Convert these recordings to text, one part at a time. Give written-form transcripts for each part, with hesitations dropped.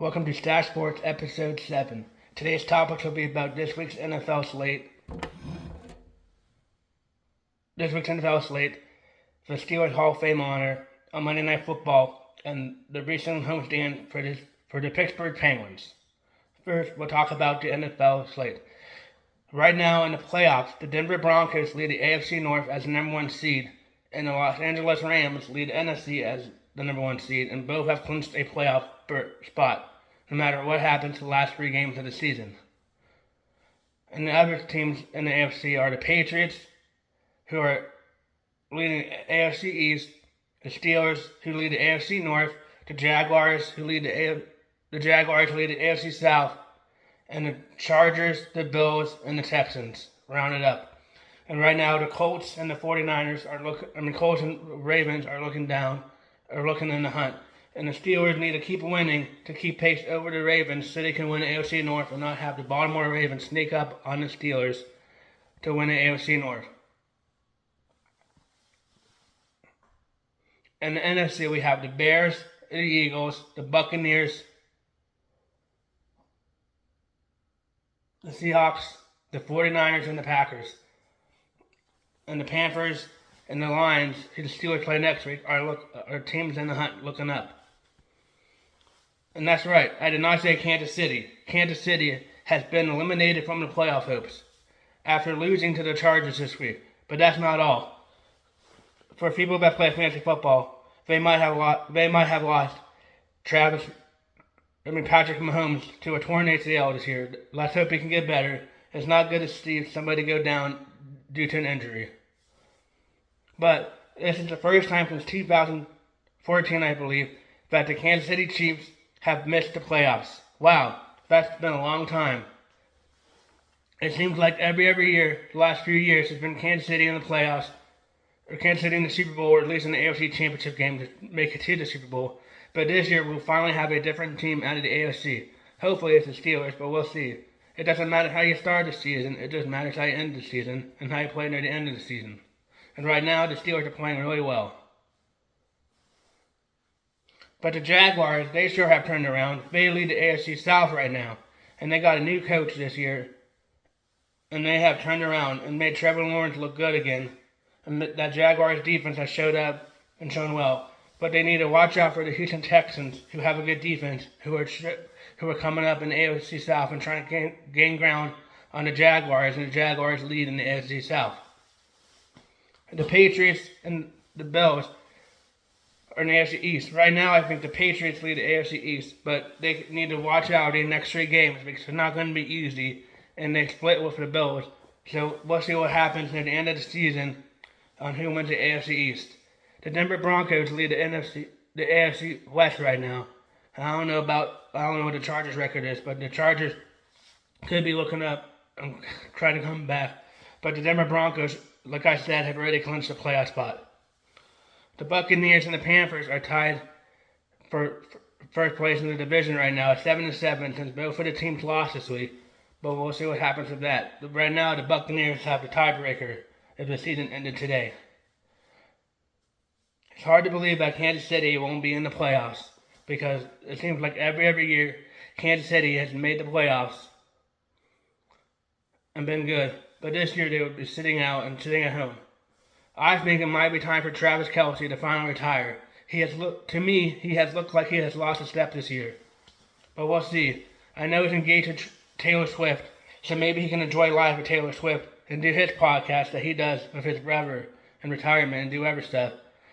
Welcome to Stache Sports Episode 7. Today's topics will be about this week's NFL slate. The Steelers Hall of Fame honor on Monday Night Football and the recent homestand for the Pittsburgh Penguins. First, we'll talk about the NFL slate. Right now in the playoffs, the Denver Broncos lead the AFC North as the number 1 seed, and the Los Angeles Rams lead the NFC as the number 1 seed, and both have clinched a playoff spot, no matter what happens to the last 3 games of the season. And the other teams in the AFC are the Patriots, who are leading the AFC East, the Steelers, who lead the AFC North, the Jaguars, who lead the AFC South, and the Chargers, the Bills, and the Texans rounded up. And right now, the Colts and the 49ers Colts and Ravens are looking in the hunt. And the Steelers need to keep winning to keep pace over the Ravens so they can win the AFC North and not have the Baltimore Ravens sneak up on the Steelers to win the AFC North. In the NFC, we have the Bears, the Eagles, the Buccaneers, the Seahawks, the 49ers, and the Packers. And the Panthers and the Lions, who the Steelers play next week, are teams in the hunt looking up. And that's right, I did not say Kansas City. Kansas City has been eliminated from the playoff hopes after losing to the Chargers this week. But that's not all. For people that play fantasy football, they might have lost Patrick Mahomes to a torn ACL this year. Let's hope he can get better. It's not good to see somebody go down due to an injury. But this is the first time since 2014, I believe, that the Kansas City Chiefs have missed the playoffs. Wow, that's been a long time. It seems like every year, the last few years, has been Kansas City in the playoffs, or Kansas City in the Super Bowl, or at least in the AFC Championship game to make it to the Super Bowl. But this year, we'll finally have a different team out of the AFC. Hopefully it's the Steelers, but we'll see. It doesn't matter how you start the season, it just matters how you end the season, and how you play near the end of the season. And right now, the Steelers are playing really well. But the Jaguars, they sure have turned around. They lead the AFC South right now. And they got a new coach this year. And they have turned around and made Trevor Lawrence look good again. And that Jaguars defense has showed up and shown well. But they need to watch out for the Houston Texans, who have a good defense, who are coming up in the AFC South and trying to gain ground on the Jaguars. And the Jaguars lead in the AFC South. The Patriots and the Bills are in the AFC East. Right now, I think the Patriots lead the AFC East, but they need to watch out in the next 3 games because it's not going to be easy, and they split with the Bills. So we'll see what happens at the end of the season on who wins the AFC East. The Denver Broncos lead the AFC West right now. I don't know what the Chargers' record is, but the Chargers could be looking up and trying to come back. But the Denver Broncos, like I said, have already clinched the playoff spot. The Buccaneers and the Panthers are tied for first place in the division right now at 7-7 since both of the teams lost this week. But we'll see what happens with that. Right now, the Buccaneers have the tiebreaker if the season ended today. It's hard to believe that Kansas City won't be in the playoffs because it seems like every year Kansas City has made the playoffs and been good. But this year they would be sitting out and sitting at home. I think it might be time for Travis Kelce to finally retire. He has looked like he has lost a step this year. But we'll see. I know he's engaged with Taylor Swift, so maybe he can enjoy life with Taylor Swift and do his podcast that he does with his brother in retirement and do other stuff.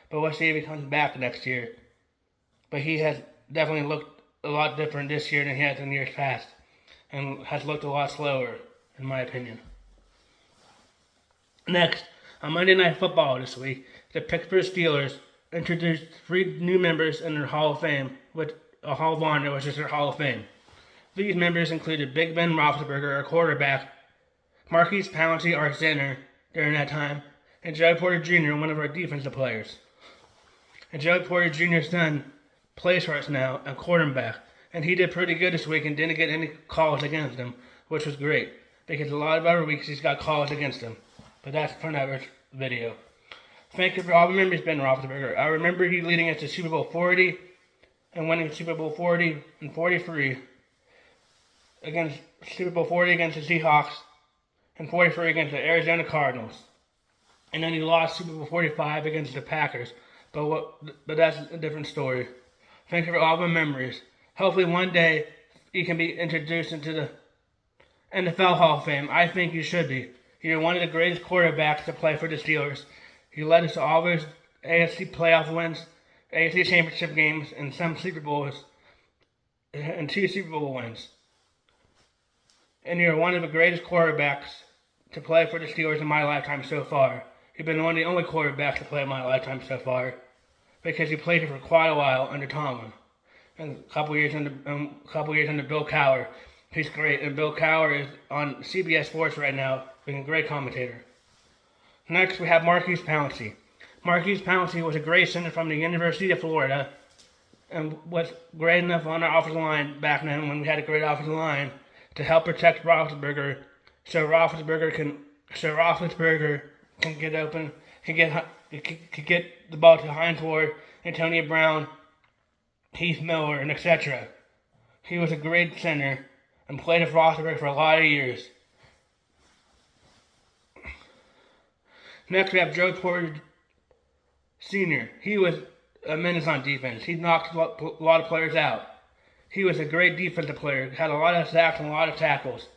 But we'll see if he comes back next year. But he has definitely looked a lot different this year than he has in years past, and has looked a lot slower, in my opinion. Next, on Monday Night Football this week, the Pittsburgh Steelers introduced 3 new members in their Hall of Fame, with a Hall of Honor, which is their Hall of Fame. These members included Big Ben Roethlisberger, our quarterback, Marquise Pouncey, our center during that time, and Joe Porter Jr., one of our defensive players. And Joe Porter Jr.'s son plays for us now, a quarterback, and he did pretty good this week and didn't get any calls against him, which was great, because a lot of other weeks he's got calls against him. But that's for another video. Thank you for all the memories, Ben Roethlisberger. I remember you leading us to Super Bowl 40, and winning Super Bowl 40 and 43 against Super Bowl 40 against the Seahawks and 43 against the Arizona Cardinals. And then he lost Super Bowl 45 against the Packers. But that's a different story. Thank you for all the memories. Hopefully one day you can be introduced into the NFL Hall of Fame. I think you should be. You're one of the greatest quarterbacks to play for the Steelers. You led us to all those AFC playoff wins, AFC championship games, and some Super Bowls, and 2 Super Bowl wins. And you're one of the greatest quarterbacks to play for the Steelers in my lifetime so far. You've been one of the only quarterbacks to play in my lifetime so far, because you played for quite a while under Tomlin, and a couple years under Bill Cowher. He's great, and Bill Cowher is on CBS Sports right now, being a great commentator. Next, we have Marquise Pouncey. Marquise Pouncey was a great center from the University of Florida, and was great enough on our offensive line back then when we had a great offensive line to help protect Roethlisberger, so Roethlisberger can get open, can get the ball to Hines Ward, Antonio Brown, Heath Miller, and etc. He was a great center and played with Roethlisberger for a lot of years. Next, we have Joe Porter Sr. He was a menace on defense. He knocked a lot of players out. He was a great defensive player, had a lot of sacks and a lot of tackles.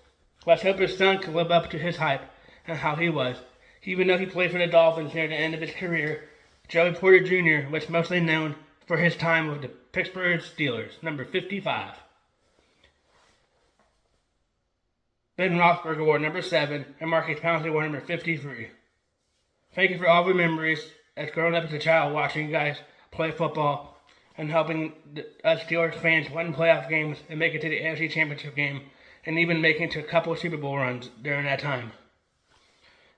Let's hope his son can live up to his hype and how he was. Even though he played for the Dolphins near the end of his career, Joey Porter Jr. was mostly known for his time with the Pittsburgh Steelers, number 55. Ben Roethlisberger wore number 7, and Marquise Pouncey wore number 53. Thank you for all the memories as growing up as a child watching you guys play football and helping us Steelers fans win playoff games and make it to the AFC Championship game and even making it to a couple of Super Bowl runs during that time.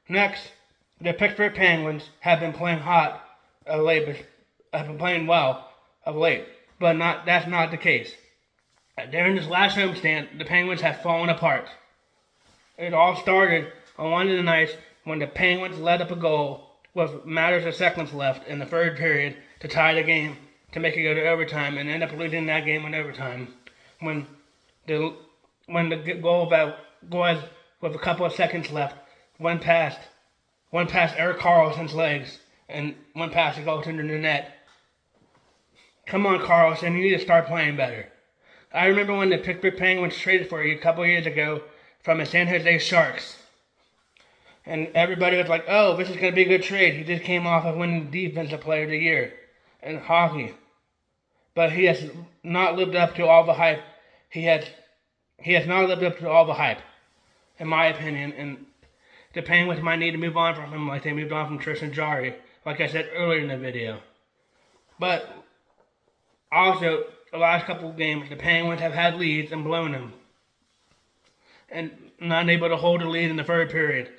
Next, the Pittsburgh Penguins have been playing hot of late, but have been playing well of late, but that's not the case. During this last homestand, the Penguins have fallen apart. It all started on one of the nights when the Penguins led up a goal with matters of seconds left in the third period to tie the game, to make it go to overtime, and end up losing that game in overtime. When the goal that was with a couple of seconds left went past Erik Karlsson's legs and went past the goaltender in the net. Come on, Karlsson, you need to start playing better. I remember when the Pittsburgh Penguins traded for you a couple of years ago from the San Jose Sharks. And everybody was like, oh, this is going to be a good trade. He just came off of winning Defensive Player of the Year in hockey. But he has not lived up to all the hype. He has not lived up to all the hype, in my opinion. And the Penguins might need to move on from him like they moved on from Tristan Jarry, like I said earlier in the video. But also, the last couple of games, the Penguins have had leads and blown them. And not able to hold a lead in the third period,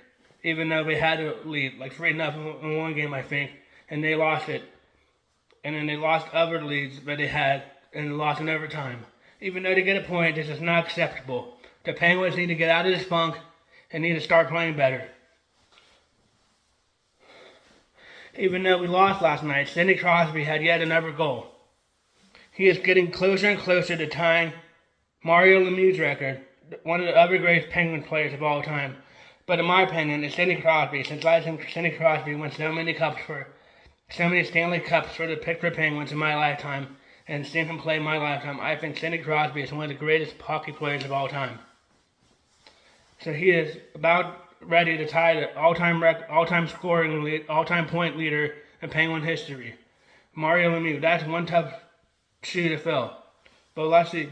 even though they had a lead, like 3-0 in one game, I think, and they lost it. And then they lost other leads that they had and lost in overtime. Even though they get a point, this is not acceptable. The Penguins need to get out of this funk and need to start playing better. Even though we lost last night, Sidney Crosby had yet another goal. He is getting closer and closer to tying Mario Lemieux's record, one of the other greatest Penguin players of all time. But in my opinion, it's Sidney Crosby, since I think Sidney Crosby won so many Stanley Cups for the Pittsburgh Penguins in my lifetime, and seeing him play in my lifetime, I think Sidney Crosby is one of the greatest hockey players of all time. So he is about ready to tie the all-time point leader in Penguin history, Mario Lemieux. That's one tough shoe to fill. But let's see.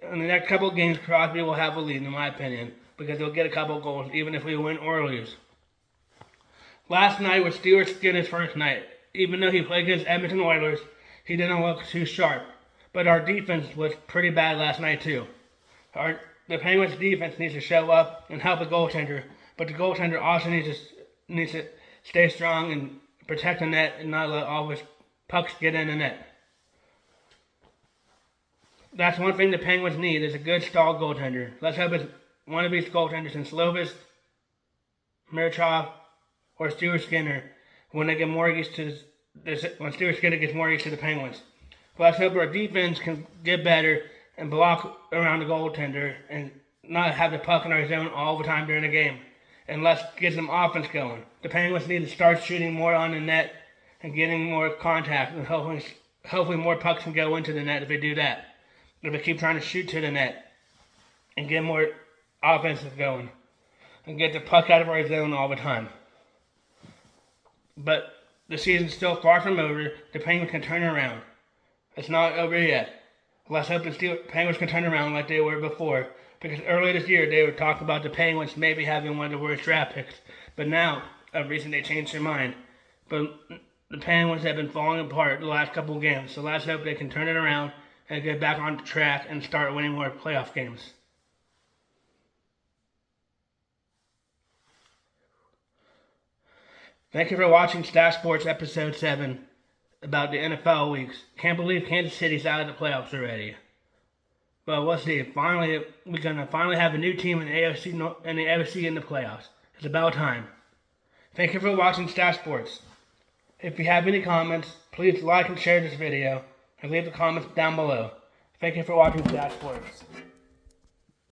In the next couple of games, Crosby will have a lead, in my opinion, because he'll get a couple of goals, even if we win or lose. Last night was Steelers Skinner's first night. Even though he played against Edmonton Oilers, he didn't look too sharp. But our defense was pretty bad last night, too. The Penguins' defense needs to show up and help the goaltender, but the goaltender also needs to stay strong and protect the net and not let all his pucks get in the net. That's one thing the Penguins need, is a good stall goaltender. Let's hope it's one of these goaltenders in Slovis, Mirchov, or Stuart Skinner when Stuart Skinner gets more used to the Penguins. Let's hope our defense can get better and block around the goaltender and not have the puck in our zone all the time during the game. And let's get some offense going. The Penguins need to start shooting more on the net and getting more contact, and hopefully more pucks can go into the net if they do that. If they keep trying to shoot to the net and get more offensive going and get the puck out of our zone all the time. But the season's still far from over. The Penguins can turn around. It's not over yet. Let's hope the Penguins can turn around like they were before. Because earlier this year, they were talking about the Penguins maybe having one of the worst draft picks. But now, recently they changed their mind. But the Penguins have been falling apart the last couple of games. So let's hope they can turn it around and get back on track and start winning more playoff games. Thank you for watching Stache Sports Episode 7 about the NFL weeks. Can't believe Kansas City's out of the playoffs already. But we'll see. Finally, we're going to finally have a new team in the AFC in the playoffs. It's about time. Thank you for watching Stache Sports. If you have any comments, please like and share this video and leave the comments down below. Thank you for watching Stache Sports.